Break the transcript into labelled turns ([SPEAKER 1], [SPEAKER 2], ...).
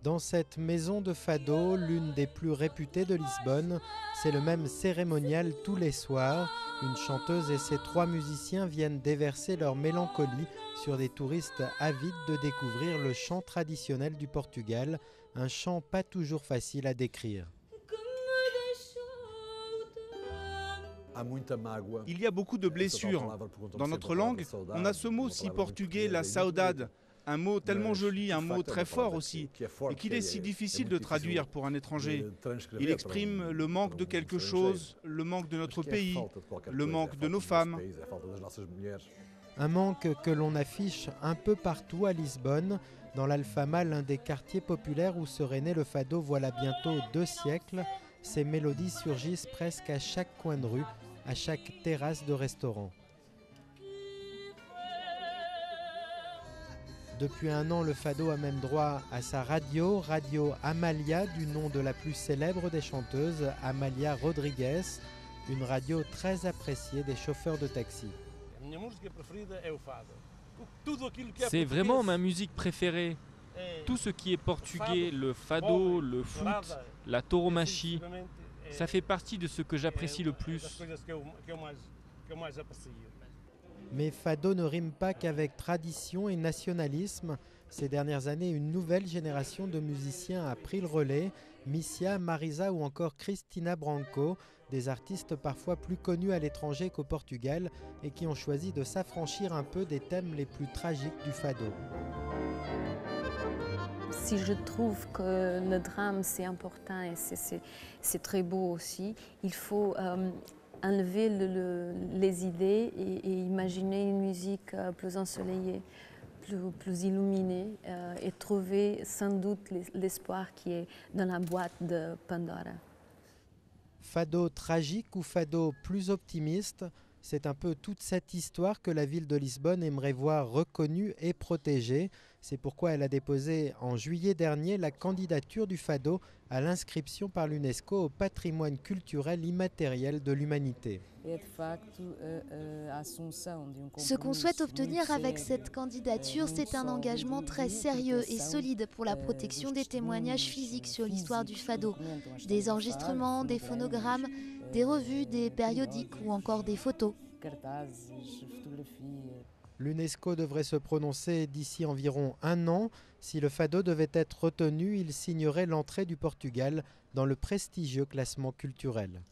[SPEAKER 1] Dans cette maison de fado, l'une des plus réputées de Lisbonne, c'est le même cérémonial tous les soirs. Une chanteuse et ses 3 musiciens viennent déverser leur mélancolie sur des touristes avides de découvrir le chant traditionnel du Portugal, un chant pas toujours facile à décrire.
[SPEAKER 2] Il y a beaucoup de blessures. Dans notre langue, on a ce mot si portugais, la saudade, un mot tellement joli, un mot très fort aussi, et qu'il est si difficile de traduire pour un étranger. Il exprime le manque de quelque chose, le manque de notre pays, le manque de nos femmes.
[SPEAKER 1] Un manque que l'on affiche un peu partout à Lisbonne, dans l'Alfama, l'un des quartiers populaires où serait né le fado voilà bientôt 2 siècles. Ces mélodies surgissent presque à chaque coin de rue, à chaque terrasse de restaurant. Depuis un an, le fado a même droit à sa radio, Radio Amalia, du nom de la plus célèbre des chanteuses, Amalia Rodrigues, une radio très appréciée des chauffeurs de taxi.
[SPEAKER 3] C'est vraiment ma musique préférée. Tout ce qui est portugais, le fado, le foot, la tauromachie, ça fait partie de ce que j'apprécie le plus.
[SPEAKER 1] Mais fado ne rime pas qu'avec tradition et nationalisme. Ces dernières années, une nouvelle génération de musiciens a pris le relais. Missia, Marisa ou encore Cristina Branco, des artistes parfois plus connus à l'étranger qu'au Portugal et qui ont choisi de s'affranchir un peu des thèmes les plus tragiques du fado.
[SPEAKER 4] Si je trouve que le drame c'est important et c'est très beau aussi, il faut enlever les idées et imaginer une musique plus ensoleillée, plus illuminée et trouver sans doute l'espoir qui est dans la boîte de Pandora.
[SPEAKER 1] Fado tragique ou fado plus optimiste, c'est un peu toute cette histoire que la ville de Lisbonne aimerait voir reconnue et protégée. C'est pourquoi elle a déposé en juillet dernier la candidature du fado à l'inscription par l'UNESCO au patrimoine culturel immatériel de l'humanité.
[SPEAKER 5] Ce qu'on souhaite obtenir avec cette candidature, c'est un engagement très sérieux et solide pour la protection des témoignages physiques sur l'histoire du fado. Des enregistrements, des phonogrammes, des revues, des périodiques ou encore des photos.
[SPEAKER 1] L'UNESCO devrait se prononcer d'ici environ un an. Si le fado devait être retenu, il signerait l'entrée du Portugal dans le prestigieux classement culturel.